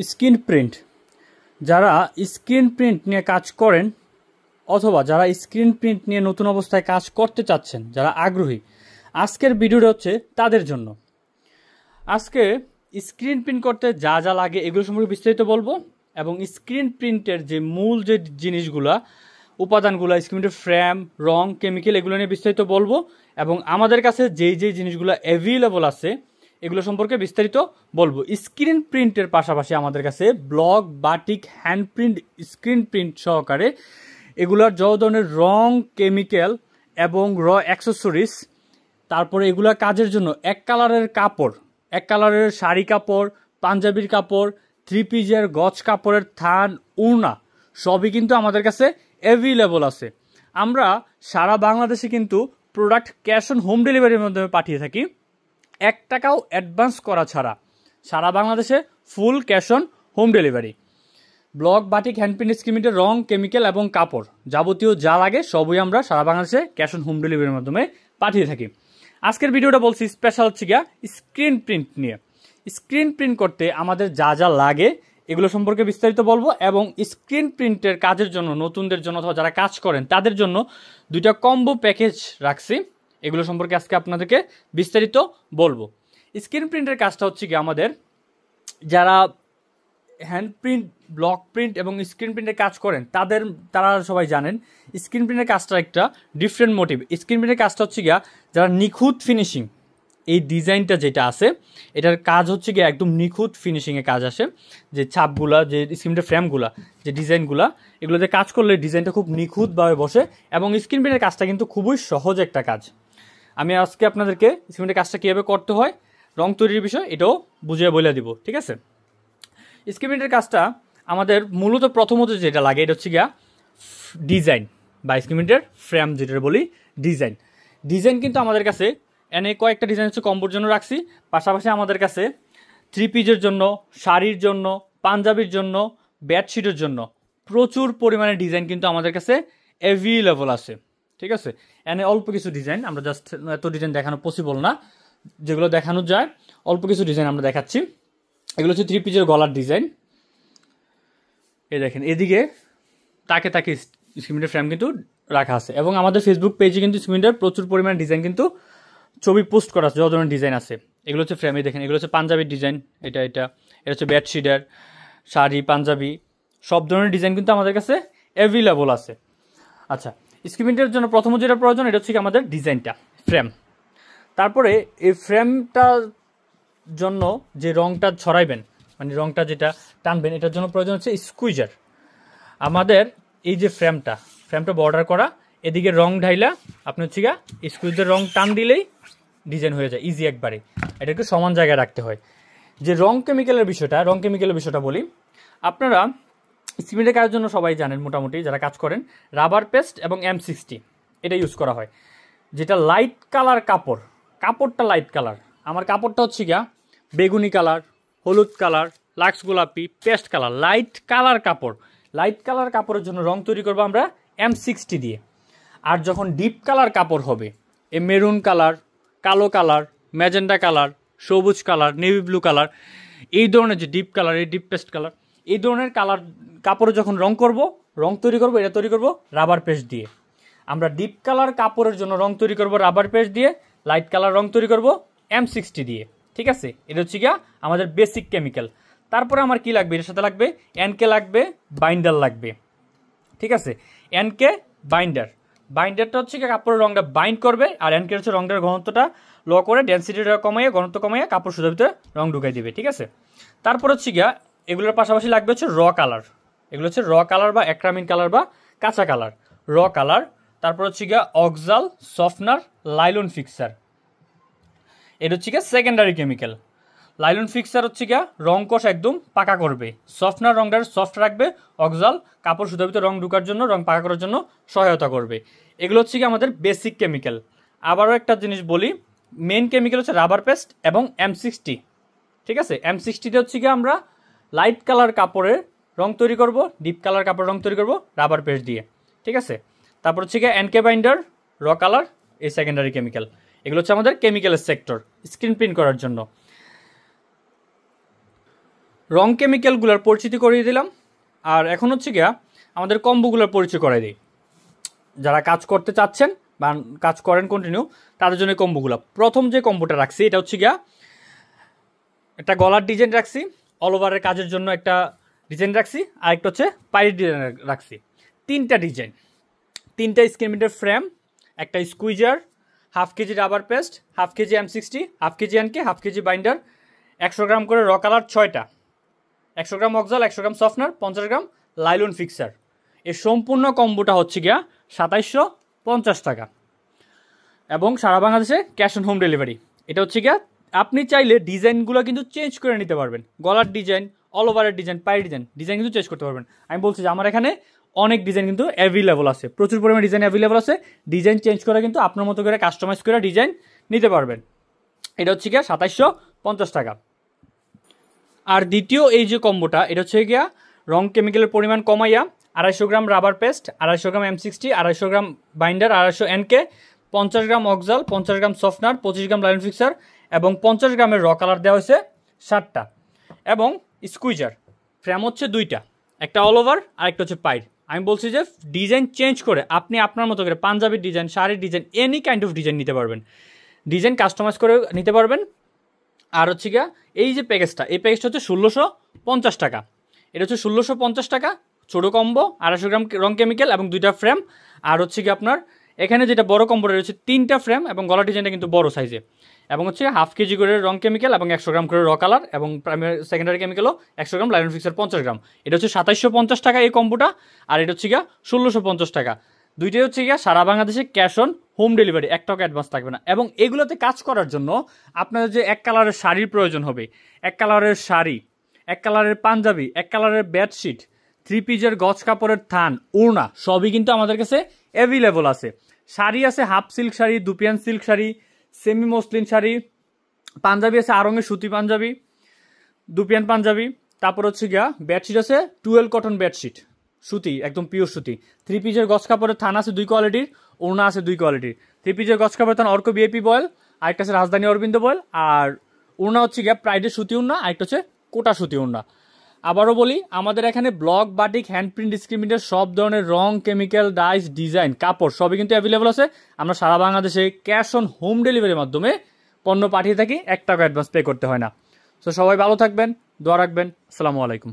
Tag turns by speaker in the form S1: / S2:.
S1: Screen print, যারা screen print নিয়ে কাজ করেন অথবা যারা স্ক্রিন প্রিন্ট নিয়ে নতুন অবস্থায় কাজ করতে চাচ্ছেন, যারা আগ্রহী, আজকের ভিডিওটা হচ্ছে তাদের জন্য। আজকে স্ক্রিন প্রিন্ট করতে যা যা লাগে এগুলো সম্পর্কে বিস্তারিত বলবো, এবং স্ক্রিন প্রিন্টের যে মূল যে জিনিসগুলা, উপাদানগুলো, স্ক্রিনের ফ্রেম, রং, কেমিক্যাল, এগুলো নিয়ে বিস্তারিত বলবো, এবং আমাদের কাছে যেই জিনিসগুলো অ্যাভেলেবল আছে এগুলো সম্পর্কে বিস্তারিত বলবো। স্ক্রিন প্রিন্টের পাশাপাশি আমাদের কাছে block, batik, hand print, screen print সহকারে এগুলার যত ধরনের রং, কেমিক্যাল এবং অ্যাক্সেসরিজ, তারপরে এগুলা কাজের জন্য এক কালারের কাপড়, এক কালারের শাড়ি কাপড়, পাঞ্জাবির কাপড়, থ্রি পিসের গজ কাপড়ের থান, উড়না, সবই কিন্তু আমাদের কাছে অ্যাভেলেবল আছে। আমরা সারা বাংলাদেশে কিন্তু প্রোডাক্ট ক্যাশ অন হোম ডেলিভারির মাধ্যমে পাঠিয়ে থাকি, 1 টাকাও অ্যাডভান্স করা ছাড়া। সারা বাংলাদেশে full cash on home delivery. Block, batik, hand print, স্ক্রিনের রং, কেমিক্যাল এবং কাপড় যাবতীয় যা লাগে সবই আমরা সারা বাংলাদেশে ক্যাশ অন হোম ডেলিভারির মাধ্যমে পাঠিয়ে থাকি। আজকের ভিডিওটা বলছি স্পেশাল হচ্ছে গিয়া স্ক্রিন প্রিন্ট নিয়ে। স্ক্রিন প্রিন্ট করতে আমাদের যা যা লাগে এগুলো সম্পর্কে বিস্তারিত বলবো, এবং স্ক্রিন প্রিন্টের কাজের জন্য নতুনদের জন্য অথবা যারা কাজ করেন তাদের জন্য 2টা কম্বো প্যাকেজ রাখছি, এগুলো সম্পর্কে আজকে আপনাদেরকে বিস্তারিত বলবো। স্ক্রিন প্রিন্টের কাজটা হচ্ছে কি, আমাদের যারা হ্যান্ড প্রিন্ট, ব্লক প্রিন্ট এবং স্ক্রিন প্রিন্টের কাজ করেন তারা সবাই জানেন স্ক্রিন প্রিন্টের কাজটা একটা ডিফারেন্ট মোটিভ। স্ক্রিন প্রিন্টের কাজটা হচ্ছে গিয়া যারা নিখুঁত ফিনিশিং, এই ডিজাইনটা যেটা আছে এটার কাজ হচ্ছে গিয়ে একদম নিখুঁত ফিনিশিংয়ে কাজ আসে। যে ছাপগুলা, যে স্ক্রিনের ফ্রেমগুলা, যে ডিজাইনগুলা, এগুলোতে কাজ করলে ডিজাইনটা খুব নিখুঁতভাবে বসে, এবং স্ক্রিন প্রিন্টের কাজটা কিন্তু খুবই সহজ একটা কাজ। আমি আজকে আপনাদেরকে স্ক্রিন প্রিন্টের কাজটা কীভাবে করতে হয়, রং তৈরির বিষয়, এটাও বুঝিয়ে বলে দিব, ঠিক আছে। স্ক্রিন প্রিন্টের কাজটা আমাদের মূলত প্রথমত যেটা লাগে এটা হচ্ছে গিয়া ডিজাইন, বা স্ক্রিন প্রিন্টের ফ্রেম যেটা বলি ডিজাইন কিন্তু আমাদের কাছে এনে কয়েকটা ডিজাইন হচ্ছে কম্বোর জন্য রাখছি, পাশাপাশি আমাদের কাছে থ্রি পিসের জন্য, শাড়ির জন্য, পাঞ্জাবির জন্য, বেডশিটের জন্য প্রচুর পরিমাণে ডিজাইন কিন্তু আমাদের কাছে অ্যাভেলেবল আছে, ঠিক আছে। এনে অল্প কিছু ডিজাইন, আমরা জাস্ট এত ডিজাইন দেখানো পসিবল না, যেগুলো দেখানো যায় অল্প কিছু ডিজাইন আমরা দেখাচ্ছি। এগুলো হচ্ছে থ্রি পিসের গলার ডিজাইন, এই দেখেন এদিকে তাকে স্ক্রিনের ফ্রেম কিন্তু রাখা আছে, এবং আমাদের ফেসবুক পেজে কিন্তু স্ক্রিনের প্রচুর পরিমাণে ডিজাইন কিন্তু ছবি পোস্ট করা আছে, যত ধরনের ডিজাইন আছে। এগুলো হচ্ছে ফ্রেমে দেখেন, এগুলো হচ্ছে পাঞ্জাবির ডিজাইন, এটা হচ্ছে বেডশিটের, শাড়ি, পাঞ্জাবি, সব ধরনের ডিজাইন কিন্তু আমাদের কাছে অ্যাভেলেবল আছে। আচ্ছা, স্ক্রিনের জন্য প্রথম যেটা প্রয়োজন এটা হচ্ছে কি আমাদের ডিজাইনটা, ফ্রেম। তারপরে এই ফ্রেমটার জন্য যে রংটা ছড়াইবেন, মানে রংটা যেটা টানবেন, এটার জন্য প্রয়োজন হচ্ছে স্কুইজার। আমাদের এই যে ফ্রেমটা বর্ডার করা, এদিকে রং ঢাইলা আপনি হচ্ছে গা স্কুইজের রং টান দিলেই ডিজাইন হয়ে যায় ইজি একবারে। এটাকে সমান জায়গায় রাখতে হয়। যে রং কেমিক্যালের বিষয়টা বলি, আপনারা স্ক্রিনের কাজের জন্য সবাই জানেন মোটামুটি যারা কাজ করেন, রাবার পেস্ট এবং M60 এটা ইউজ করা হয়। যেটা লাইট কালার কাপড়টা লাইট কালার, আমার কাপড়টা হচ্ছে গিয়া বেগুনি কালার, হলুদ কালার, লাক্স গোলাপি, পেস্ট কালার, লাইট কালার কাপড়ের জন্য রং তৈরি করবো আমরা M60 দিয়ে। আর যখন ডিপ কালার কাপড় হবে, এই মেরুন কালার, কালো কালার, ম্যাজেন্ডা কালার, সবুজ কালার, নেভি ব্লু কালার, এই ধরনের যে ডিপ কালার, এই ডিপ পেস্ট কালার, এই ধরনের কালার কাপড়ে যখন রং তৈরি করবো, এটা তৈরি করবো রাবার পেস্ট দিয়ে। আমরা ডিপ কালার কাপড়ের জন্য রং তৈরি করবো রাবার পেস্ট দিয়ে, লাইট কালার রং তৈরি করবো M60 দিয়ে, ঠিক আছে। এটা হচ্ছে গিয়া আমাদের বেসিক কেমিক্যাল। তারপরে আমার কি লাগবে, এর সাথে লাগবে NK লাগবে, বাইন্ডার লাগবে, ঠিক আছে। NK বাইন্ডারটা হচ্ছে কাপড়ের রংটা বাইন্ড করবে, আর NK হচ্ছে রংটার ঘনত্বটা লো করে, ডেন্সিটিটা কমাইয়ে, ঘনত্ব কমাইয়ে কাপড় সোজার ভিতরে রং ঢুকাই দিবে, ঠিক আছে। তারপর হচ্ছে গিয়া এগুলোর পাশাপাশি লাগবে হচ্ছে র কালার বা অ্যাক্রামিন কালার বা কাঁচা কালার, র কালার। তারপর হচ্ছে গিয়া অক্সাল, সফটনার, লাইলন ফিক্সার, এটা হচ্ছে গিয়া সেকেন্ডারি কেমিক্যাল। লাইলন ফিক্সার হচ্ছে গিয়া রং কষ একদম পাকা করবে, সফটনার রংটা সফট রাখবে, অক্সাল কাপড় সুতার ভিতরে রং ঢুকার জন্য, রং পাকা করার জন্য সহায়তা করবে। এগুলো হচ্ছে গিয়ে আমাদের বেসিক কেমিক্যাল। আবারও একটা জিনিস বলি, মেন কেমিক্যাল হচ্ছে রাবার পেস্ট এবং M60, ঠিক আছে। M60 হচ্ছে গিয়ে আমরা লাইট কালার কাপড়ের রং তৈরি করব, ডিপ কালার কাপড়ের রং তৈরি করব রাবার পেস্ট দিয়ে, ঠিক আছে। তারপর হচ্ছে গিয়ে NK বাইন্ডার, র কালার, এই সেকেন্ডারি কেমিক্যাল। এগুলো হচ্ছে আমাদের কেমিক্যালের সেক্টর স্ক্রিন প্রিন্ট করার জন্য। রং কেমিক্যালগুলোর পরিচিতি করিয়ে দিলাম। আর এখন হচ্ছে গিয়া আমাদের কম্বোগুলোর পরিচয় করাই দিই। যারা কাজ করতে চাচ্ছেন বা কাজ করেন কন্টিনিউ, তাদের জন্য কম্বোগুলো। প্রথম যে কম্বোটা রাখছি এটা হচ্ছে গিয়া একটা গলার ডিজাইন রাখছি, অল ওভারের কাজের জন্য একটা ডিজাইন রাখছি, আর একটা হচ্ছে পাইরের ডিজাইন রাখছি। তিনটা ডিজাইন, তিনটা স্ক্রিন প্রিন্টের ফ্রেম, একটা squeezer, half kg rubber paste, half kg M60, half kg NK, half kg binder, 100 gram করে র কালার 6টা, 100 গ্রাম অক্সাল, 100 gram softener, 50 gram nylon fixer. এই সম্পূর্ণ কম্বোটা হচ্ছে গিয়া 2750 টাকা এবং সারা বাংলাদেশে ক্যাশ অন হোম ডেলিভারি। এটা হচ্ছে গিয়া আপনি চাইলে ডিজাইনগুলো কিন্তু চেঞ্জ করে নিতে পারবেন। গলার ডিজাইন, অল ওভারের ডিজাইন, পায়ের ডিজাইন কিন্তু চেঞ্জ করতে পারবেন। আমি বলছি যে আমার এখানে অনেক ডিজাইন কিন্তু অ্যাভেলেবল আছে, প্রচুর পরিমাণে ডিজাইন অ্যাভেলেবল আছে। ডিজাইন চেঞ্জ করে কিন্তু আপনার মতো করে কাস্টমাইজ করে ডিজাইন নিতে পারবেন। এটা হচ্ছে গিয়া 2750 টাকা। আর দ্বিতীয় এই যে কম্বোটা, এটা হচ্ছে গিয়া রং কেমিক্যালের পরিমাণ কমাইয়া 250 গ্রাম রাবার পেস্ট, 250 গ্রাম M60, 250 গ্রাম বাইন্ডার, 250 এনকে, 50 গ্রাম অক্সাল, 50 গ্রাম সফটনার, 25 গ্রাম লাইলন ফিক্সার এবং 50 গ্রামের র কালার দেওয়া হয়েছে 7টা এবং স্কুইজার। ফ্রেম হচ্ছে 2টা, একটা অল ওভার আর একটা হচ্ছে পাইর। আমি বলছি যে ডিজাইন চেঞ্জ করে আপনি আপনার মতো করে পাঞ্জাবির ডিজাইন, শাড়ির design, any kind of design নিতে পারবেন, ডিজাইন কাস্টমাইজ করে নিতে পারবেন। আর হচ্ছে গিয়া এই যে প্যাকেজটা, এই প্যাকেজটা হচ্ছে 1650 টাকা। এটা হচ্ছে 1650 টাকা, ছোটো কম্বো, 250 গ্রাম রং কেমিক্যাল এবং 2টা ফ্রেম। আর হচ্ছে কি আপনার এখানে যেটা বড় কম্বোটা রয়েছে 3টা ফ্রেম এবং গলা ডিজাইনটা কিন্তু বড় সাইজে, এবং হচ্ছে হাফ কেজি করে রং কেমিক্যাল এবং 100 গ্রাম করে র কালার এবং প্রাইমারি সেকেন্ডারি কেমিক্যালও 100 গ্রাম, লাইলন ফিক্সার 50 গ্রাম। এটা হচ্ছে 2750 টাকা এই কম্বোটা। আর এটা হচ্ছে গিয়া 1650 টাকা। দুইটাই হচ্ছে গিয়া সারা বাংলাদেশে ক্যাশ অন হোম ডেলিভারি, 1 টাকা অ্যাডভান্স থাকবে না। এবং এগুলোতে কাজ করার জন্য আপনাদের যে এক কালারের শাড়ির প্রয়োজন হবে, এক কালারের শাড়ি, এক কালারের পাঞ্জাবি, এক কালারের বেডশিট, 3 পিসের গজ কাপড়ের থান, ওড়না, সবই কিন্তু আমাদের কাছে অ্যাভেলেবল আছে। শাড়ি আছে half silk sari, dupion silk sari, semi muslin sari, Punjabi আছে আরঙের সুতি পাঞ্জাবি, দুপিয়ান পাঞ্জাবি। তারপর হচ্ছে গিয়া বেডশিট আছে 12 কটন বেডশিট, সুতি, একদম পিওর সুতি। 3 পিসের গজ কাপড়ের থান আছে 2 কোয়ালিটির, ওড়না আছে 2 কোয়ালিটির। 3 পিসের গজ কাপড়ের থান অর্ক বিএপি বয়েল, আরেকটা আছে রাজধানী অরবিন্দ বয়েল। আর ওড়না হচ্ছে গিয়া প্রাইডের সুতি ওড়না, আরেকটা হচ্ছে কোটা সুতি ওড়না। আবারও বলি, আমাদের এখানে block, batik, hand print, screen প্রিন্টের সব ধরনের রং, কেমিক্যাল, ডাইস, ডিজাইন, কাপড় সবই কিন্তু অ্যাভেলেবল আছে। আমরা সারা বাংলাদেশে ক্যাশ অন হোম ডেলিভারির মাধ্যমে পণ্য পাঠিয়ে থাকি, 1 টাকা অ্যাডভান্স পে করতে হয় না। তো সবাই ভালো থাকবেন, দোয়া রাখবেন। আসসালামু আলাইকুম।